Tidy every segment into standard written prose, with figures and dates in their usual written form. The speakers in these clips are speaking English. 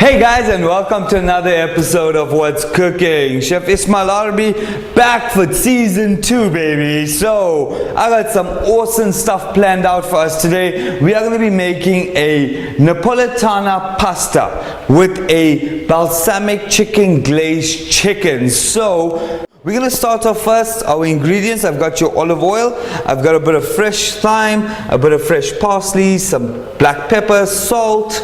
Hey guys, and welcome to another episode of What's Cooking. Chef Ismail Arbee back for season 2, baby. So I got some awesome stuff planned out for us today. We are going to be making a Napolitana pasta with a balsamic chicken glazed chicken. So we're going to start off first. Our ingredients: I've got your olive oil, I've got a bit of fresh thyme, a bit of fresh parsley, some black pepper, salt,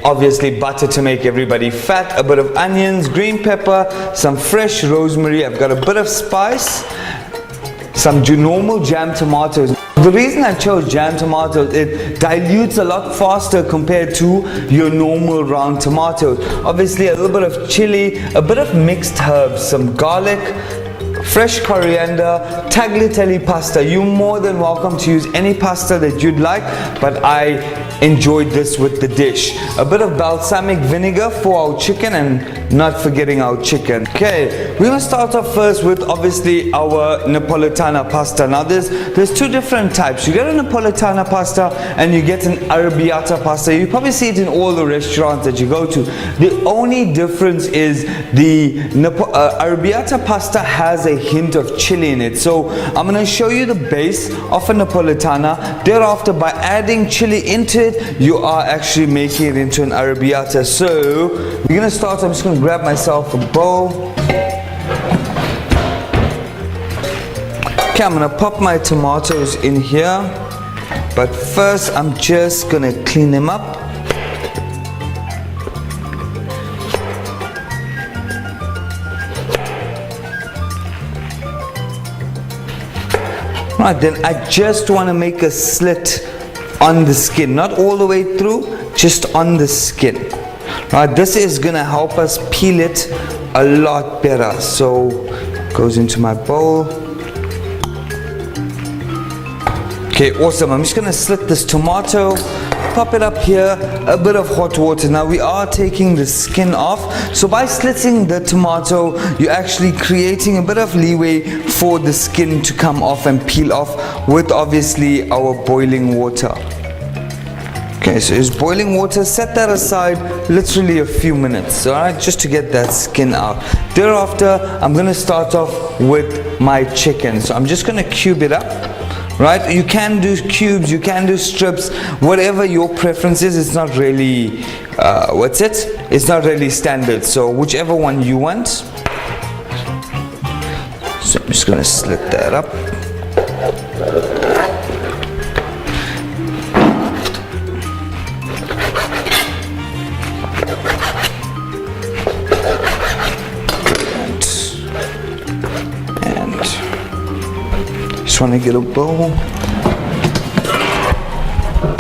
obviously butter to make everybody fat, a bit of onions, green pepper, some fresh rosemary. I've got a bit of spice, some normal jam tomatoes. The reason I chose jam tomatoes, it dilutes a lot faster compared to your normal round tomatoes. Obviously a little bit of chili, a bit of mixed herbs, some garlic, fresh coriander, tagliatelle pasta. You're more than welcome to use any pasta that you'd like, but I enjoyed this with the dish. A bit of balsamic vinegar for our chicken, and not forgetting our chicken. Okay, we're gonna start off first with obviously our Napolitana pasta. Now there's two different types. You get a Napolitana pasta and you get an arrabbiata pasta. You probably see it in all the restaurants that you go to. The only difference is the arrabbiata pasta has a hint of chili in it. So I'm going to show you the base of a Napolitana. Thereafter, by adding chili into it, you are actually making it into an arrabbiata. So we're going to start. I'm just going to grab myself a bowl. Okay, I'm going to pop my tomatoes in here, but first I'm just going to clean them up. Right, then I just want to make a slit on the skin, not all the way through, just on the skin. Right, this is going to help us peel it a lot better. So goes into my bowl. Okay, awesome. I'm just going to slit this tomato, pop it up here, a bit of hot water. Now we are taking the skin off, so by slitting the tomato, you're actually creating a bit of leeway for the skin to come off and peel off with obviously our boiling water. Okay, so it's boiling water. Set that aside literally a few minutes, alright, just to get that skin out. Thereafter, I'm going to start off with my chicken. So I'm just going to cube it up. Right, you can do cubes, you can do strips, whatever your preference is. It's not really it's not really standard, so whichever one you want. So I'm just going to slit that up. Want to get a bowl.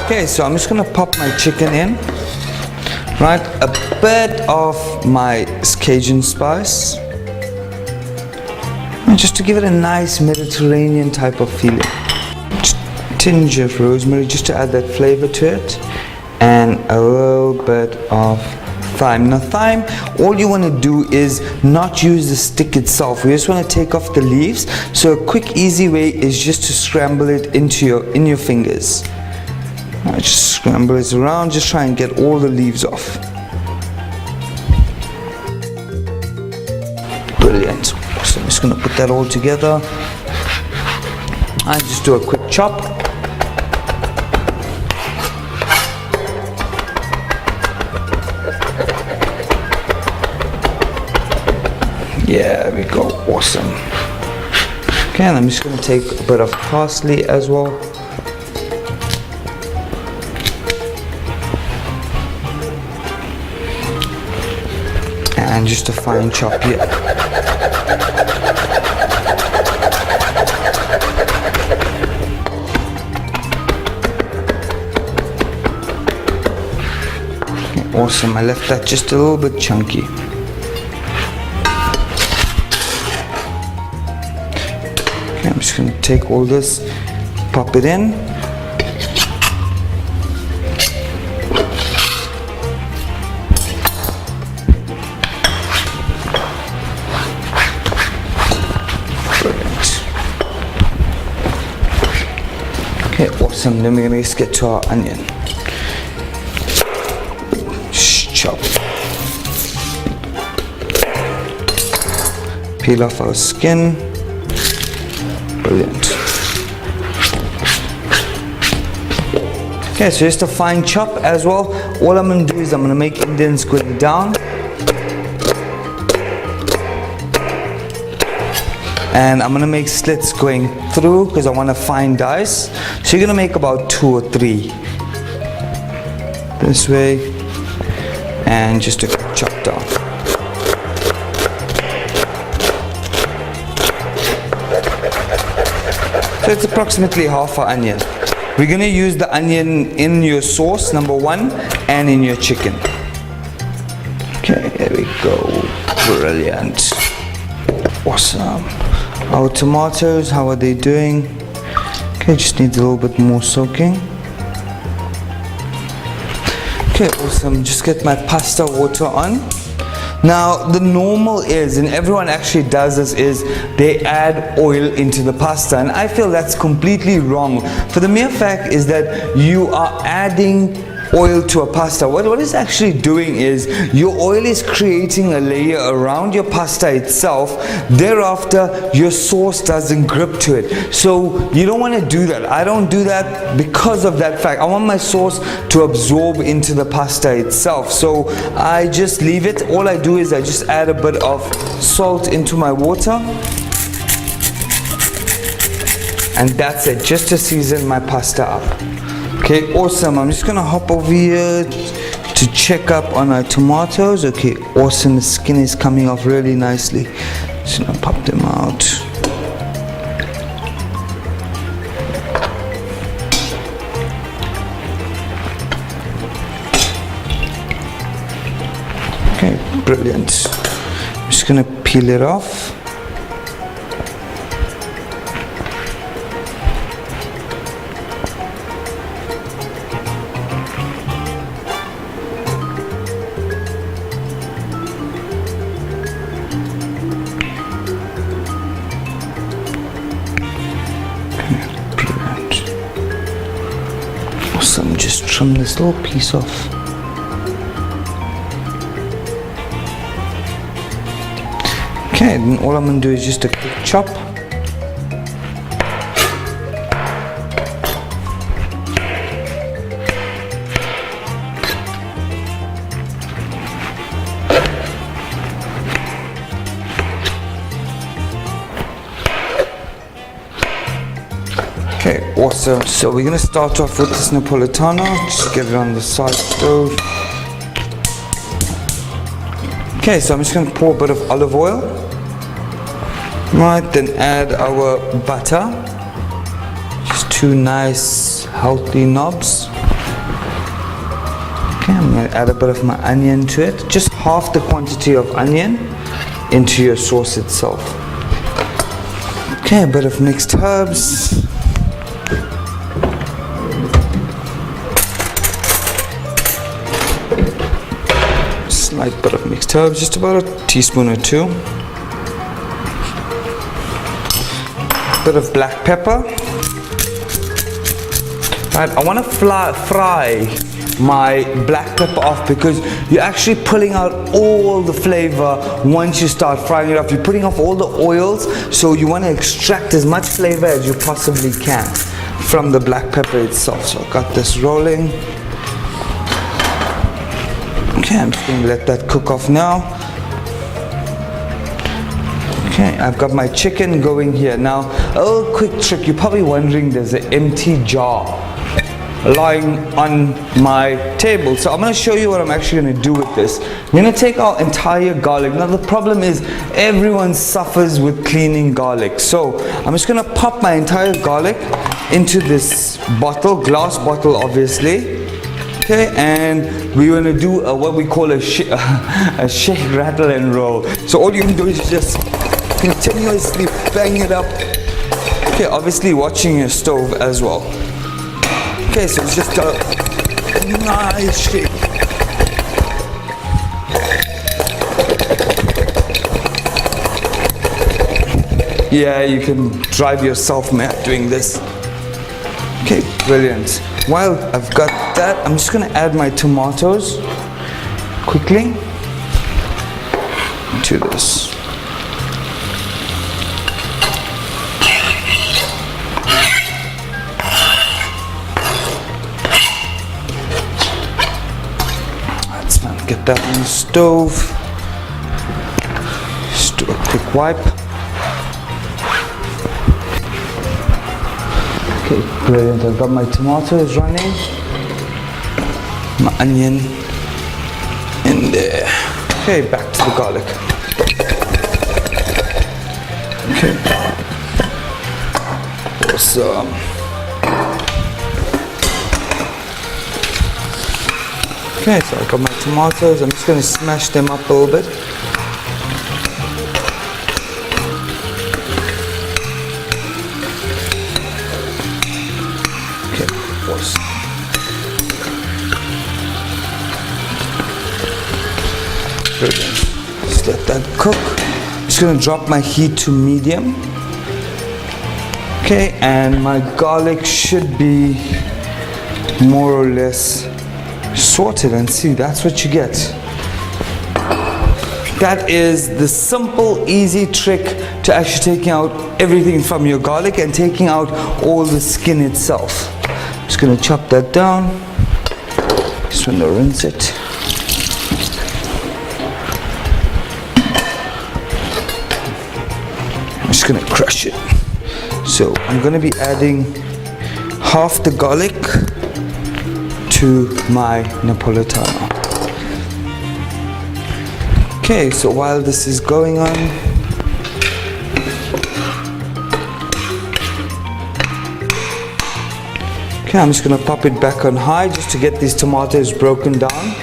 Okay, so I'm just going to pop my chicken in. Right, a bit of my Cajun spice, and just to give it a nice Mediterranean type of feeling. Just a tinge of rosemary just to add that flavor to it, and a little bit of thyme. Now thyme, all you want to do is not use the stick itself. We just want to take off the leaves. So a quick easy way is just to scramble it in your fingers. Now just scramble it around, just try and get all the leaves off. Brilliant. So I'm just going to put that all together and just do a quick chop. Yeah, there we go, awesome. Okay, and I'm just going to take a bit of parsley as well. And just a fine chop here. Okay, awesome, I left that just a little bit chunky. I'm just going to take all this, pop it in. Brilliant. Okay, awesome. Then we're going to get to our onion. chop. Peel off our skin. Brilliant. Okay, so just a fine chop as well. All I'm going to do is I'm going to make indents going down. And I'm going to make slits going through because I want a fine dice. So you're going to make about 2 or 3. This way. And just a chop down. So it's approximately half an onion. We're going to use the onion in your sauce, number 1, and in your chicken. Okay, there we go. Brilliant. Awesome. Our tomatoes, how are they doing? Okay, just needs a little bit more soaking. Okay, awesome. Just get my pasta water on. Now, the normal is, and everyone actually does this, is they add oil into the pasta, and I feel that's completely wrong. For the mere fact is that you are adding oil to a pasta. What it's actually doing is your oil is creating a layer around your pasta itself. Thereafter, your sauce doesn't grip to it. So you don't want to do that. I don't do that because of that fact. I want my sauce to absorb into the pasta itself. So I just leave it. All I do is I just add a bit of salt into my water. And that's it, just to season my pasta up. Okay, awesome. I'm just gonna hop over here to check up on our tomatoes. Okay, awesome. The skin is coming off really nicely. Just gonna pop them out. Okay, brilliant. I'm just gonna peel it off. Awesome, just trim this little piece off. Okay, then all I'm going to do is just a quick chop. Okay, awesome. So we're going to start off with this Napolitano. Just get it on the side stove. Okay, so I'm just going to pour a bit of olive oil. Right, then add our butter. Just 2 nice healthy knobs. Okay, I'm going to add a bit of my onion to it. Just half the quantity of onion into your sauce itself. Okay, a bit of mixed herbs. Slight bit of mixed herbs, just about a teaspoon or 2. Bit of black pepper. Right, I want to fry my black pepper off because you're actually pulling out all the flavor once you start frying it off. You're putting off all the oils, so you want to extract as much flavor as you possibly can from the black pepper itself. So I got this rolling. Okay, I'm just going to let that cook off now. Okay, I've got my chicken going here. Now, a little quick trick. You're probably wondering there's an empty jar lying on my table. So I'm going to show you what I'm actually going to do with this. I'm going to take our entire garlic. Now, the problem is everyone suffers with cleaning garlic. So I'm just going to pop my entire garlic into this bottle, glass bottle obviously. Okay, and we're going to do what we call a shake, rattle and roll. So all you can do is just continuously bang it up. Okay, obviously watching your stove as well. Okay, so it's just a nice shake. Yeah, you can drive yourself mad doing this. Okay, brilliant. While I've got that, I'm just going to add my tomatoes. quickly into this. Let's get that on the stove. Just do a quick wipe. Okay, brilliant. I've got my tomatoes running, my onion in there. Okay, back to the garlic. Okay, awesome. Okay, so I've got my tomatoes. I'm just going to smash them up a little bit. Okay, awesome. Brilliant. Just let that cook. I'm just going to drop my heat to medium. Okay, and my garlic should be more or less sorted, and see, that's what you get. That is the simple, easy trick to actually taking out everything from your garlic and taking out all the skin itself. Just going to chop that down. Just want to rinse it. I'm just going to crush it. So I'm going to be adding half the garlic to my Napolitano. Okay, so while this is going on, okay, I'm just going to pop it back on high just to get these tomatoes broken down.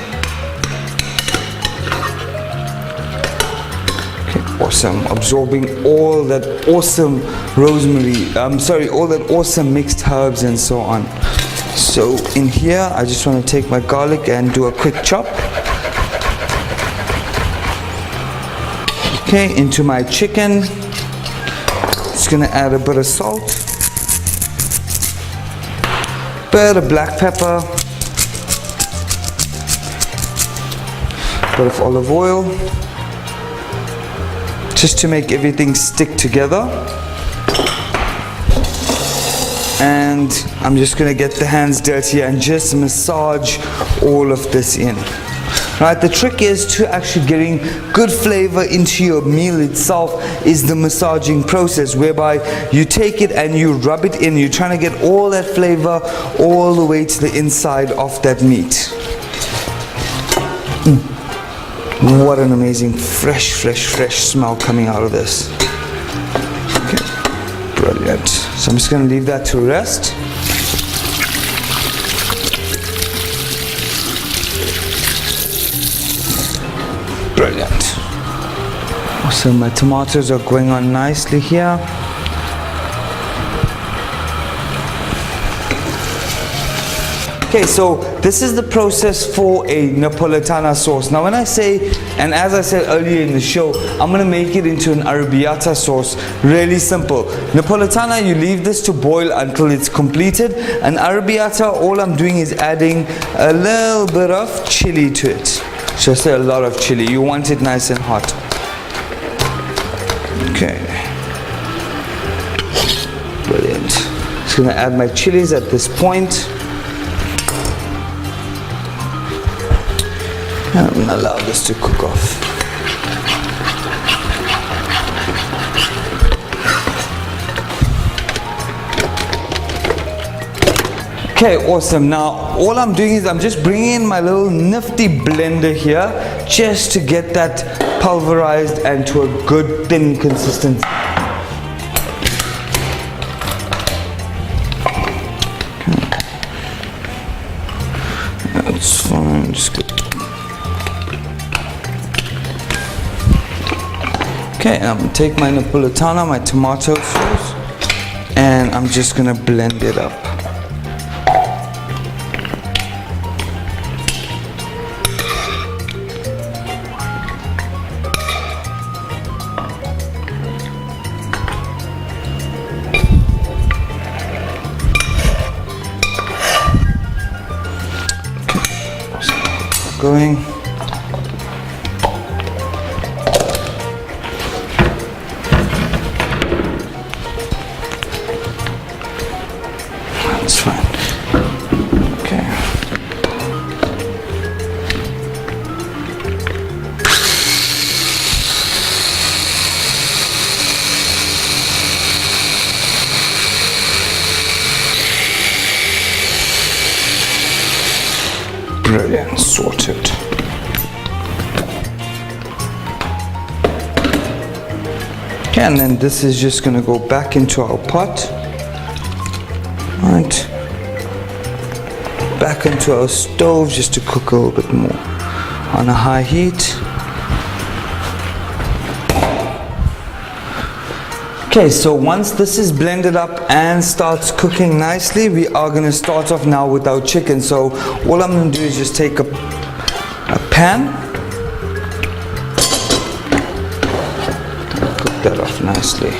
Okay, awesome. Absorbing all that awesome rosemary, all that awesome mixed herbs and so on. So in here, I just want to take my garlic and do a quick chop. Okay, into my chicken. Just going to add a bit of salt, bit of black pepper, bit of olive oil, just to make everything stick together. And I'm just going to get the hands dirty and just massage all of this in. Right, the trick is to actually getting good flavor into your meal itself is the massaging process, whereby you take it and you rub it in. You're trying to get all that flavor all the way to the inside of that meat. What an amazing fresh smell coming out of this. Okay, brilliant. So I'm just going to leave that to rest. Brilliant. So my tomatoes are going on nicely here. Okay, so this is the process for a Napolitana sauce. Now when I say, and as I said earlier in the show, I'm going to make it into an arrabbiata sauce. Really simple. Napolitana, you leave this to boil until it's completed. An arrabbiata, all I'm doing is adding a little bit of chili to it. Just a lot of chili. You want it nice and hot. Okay. Brilliant. Just going to add my chilies at this point. And I'm going to allow this to cook off. Okay, awesome. Now all I'm doing is I'm just bringing in my little nifty blender here just to get that pulverized and to a good thin consistency. Okay. That's fine. Just good. Okay, I'm going to take my Napolitana, my tomato sauce, and I'm just going to blend it up. Okay, so going. Brilliant, sorted. Okay, and then this is just going to go back into our pot. Right. Back into our stove just to cook a little bit more on a high heat. Okay, so once this is blended up and starts cooking nicely, we are going to start off now with our chicken. So all I'm going to do is just take a pan, cook that off nicely.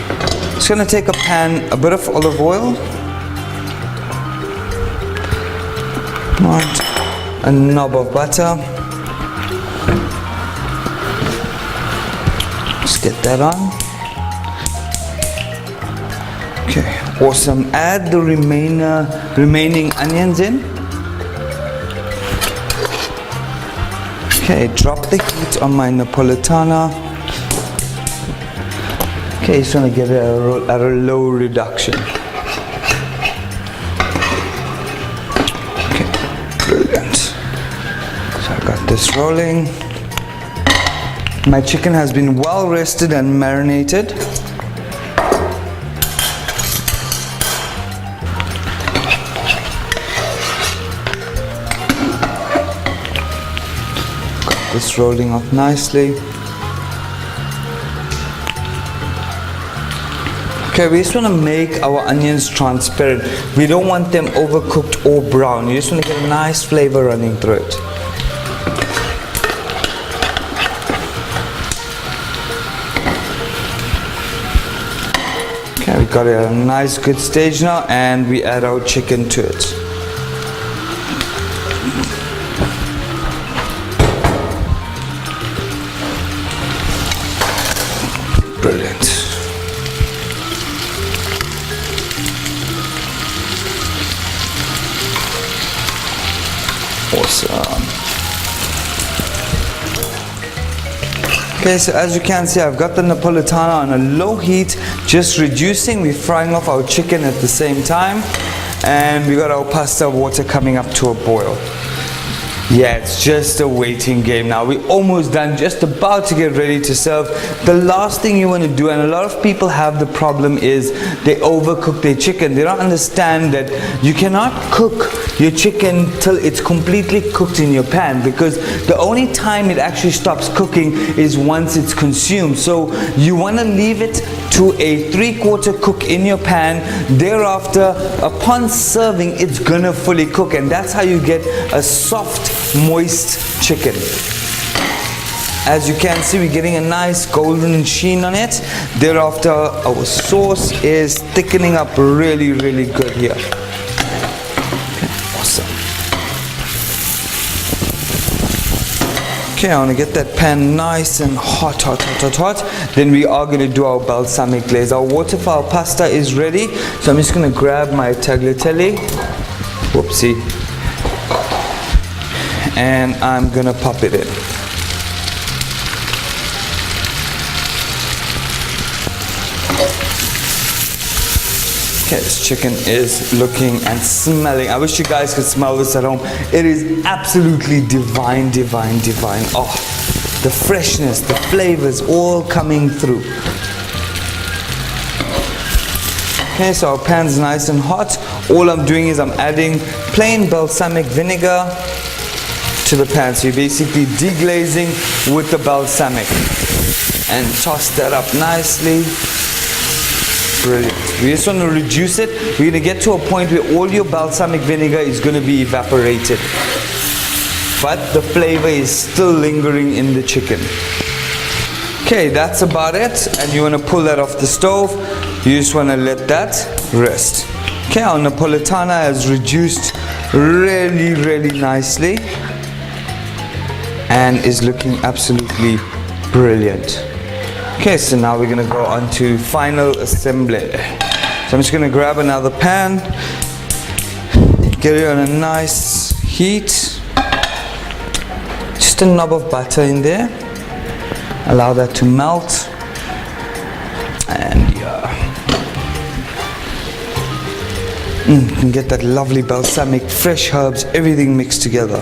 Just going to take a pan, a bit of olive oil, right, a knob of butter. Let's get that on. Okay, awesome. Add the remaining onions in. Okay, drop the heat on my Napolitana. Okay, just want to get it at a low reduction. Okay, brilliant. So I got this rolling. My chicken has been well rested and marinated. This rolling up nicely. Okay, we just want to make our onions transparent. We don't want them overcooked or brown. You just want to get a nice flavor running through it. Okay, we got it at a nice good stage now, and we add our chicken to it. Brilliant. Awesome. Okay, so as you can see, I've got the Napolitana on a low heat, just reducing. We're frying off our chicken at the same time, and we got our pasta water coming up to a boil. Yeah, it's just a waiting game now. We're almost done, just about to get ready to serve. The last thing you want to do, and a lot of people have the problem, is they overcook their chicken. They don't understand that you cannot cook your chicken till it's completely cooked in your pan, because the only time it actually stops cooking is once it's consumed. So you want to leave it to a 3/4 cook in your pan. Thereafter, upon serving, it's gonna fully cook, and that's how you get a soft, moist chicken. As you can see, we're getting a nice golden sheen on it. Thereafter, our sauce is thickening up really, really good here. Okay, awesome. Okay, I want to get that pan nice and hot. Then we are going to do our balsamic glaze. Our waterfowl pasta is ready, so I'm just going to grab my tagliatelle. Whoopsie. And I'm gonna pop it in. Okay, this chicken is looking and smelling. I wish you guys could smell this at home. It is absolutely divine. Oh, the freshness, the flavors all coming through. Okay, so our pan's nice and hot. All I'm doing is I'm adding plain balsamic vinegar to the pan. So you're basically deglazing with the balsamic, and toss that up nicely. Brilliant. We just want to reduce it. We're going to get to a point where all your balsamic vinegar is going to be evaporated, but the flavor is still lingering in the chicken. Okay, that's about it, and you want to pull that off the stove. You just want to let that rest. Okay, our Napolitana has reduced really nicely and is looking absolutely brilliant. Okay, so now we're going to go on to final assembly. So I'm just going to grab another pan, get it on a nice heat, just a knob of butter in there, allow that to melt, and you can get that lovely balsamic, fresh herbs, everything mixed together.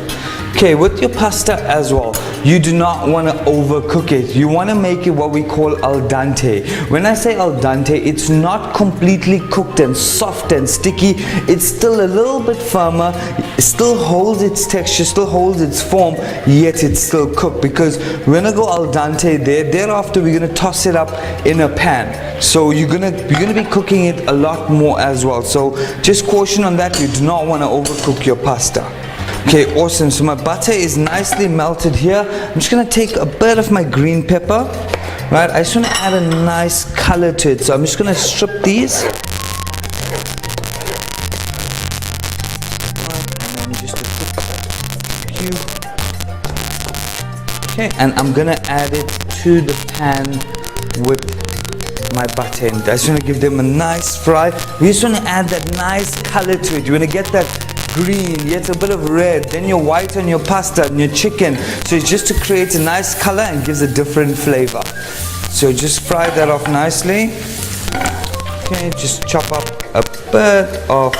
Okay, with your pasta as well, you do not want to overcook it. You want to make it what we call al dente. When I say al dente, it's not completely cooked and soft and sticky. It's still a little bit firmer. It still holds its texture, still holds its form, yet it's still cooked, because we're going to go al dente there. Thereafter, we're going to toss it up in a pan. So you're going to be cooking it a lot more as well. So just caution on that. You do not want to overcook your pasta. Okay, awesome. So my butter is nicely melted here. I'm just going to take a bit of my green pepper, right? I just want to add a nice color to it. So I'm just going to strip these. And then just a few. Okay, and I'm going to add it to the pan with my butter. And I just want to give them a nice fry. We just want to add that nice color to it. You want to get that green, yet a bit of red, then your white on your pasta and your chicken. So it's just to create a nice color and gives a different flavor. So just fry that off nicely. Okay, just chop up a bit of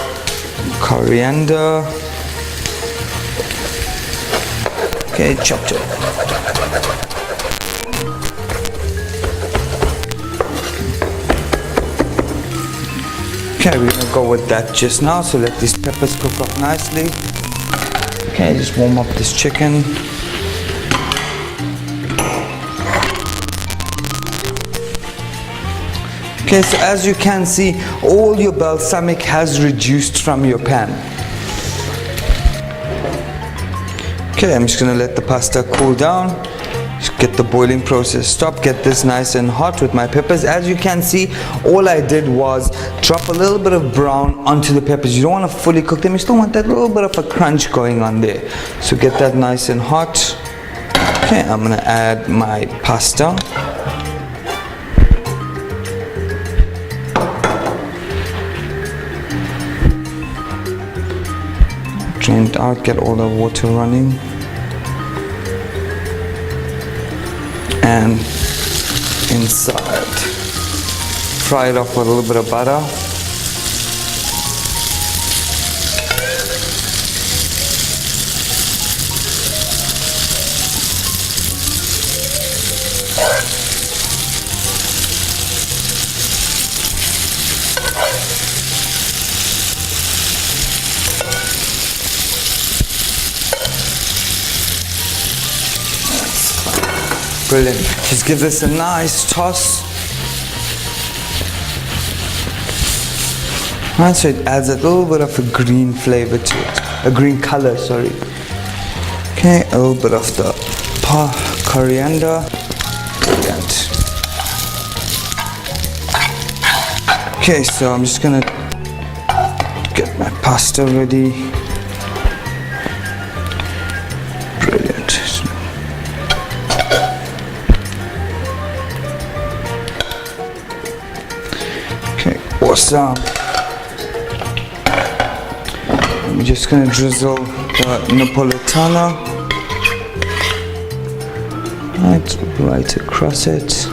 coriander. Okay, chopped it. Okay, we're gonna go with that just now. So let these peppers cook up nicely. Okay, just warm up this chicken. Okay, so as you can see, all your balsamic has reduced from your pan. Okay, I'm just gonna let the pasta cool down. Just get the boiling process stopped, get this nice and hot with my peppers. As you can see, all I did was drop a little bit of brown onto the peppers. You don't want to fully cook them, you still want that little bit of a crunch going on there. So get that nice and hot. Okay, I'm gonna add my pasta. Drain it out, get all the water running. And inside, fry it off with a little bit of butter. Brilliant. Just give this a nice toss. Right, so it adds a little bit of a green flavor to it. A green color, sorry. Okay, a little bit of the coriander. Brilliant. Okay, so I'm just gonna get my pasta ready. Brilliant. Awesome. I'm just going to drizzle the Napolitana right across it.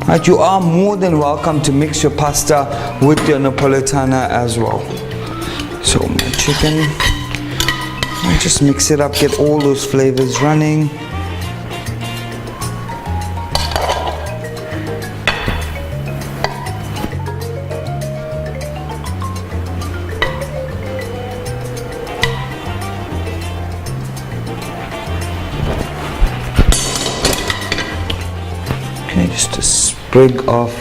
Right, you are more than welcome to mix your pasta with your Napolitana as well. So my chicken, I just mix it up, get all those flavors running. Okay, just a sprig of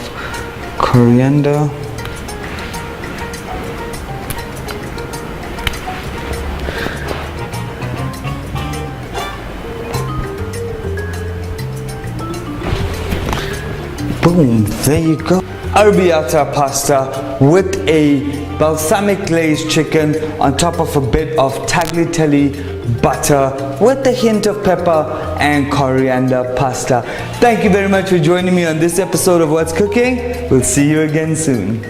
coriander. Boom, there you go. Arrabbiata pasta with a balsamic glazed chicken on top of a bit of tagliatelle butter with a hint of pepper and coriander pasta. Thank you very much for joining me on this episode of What's Cooking. We'll see you again soon.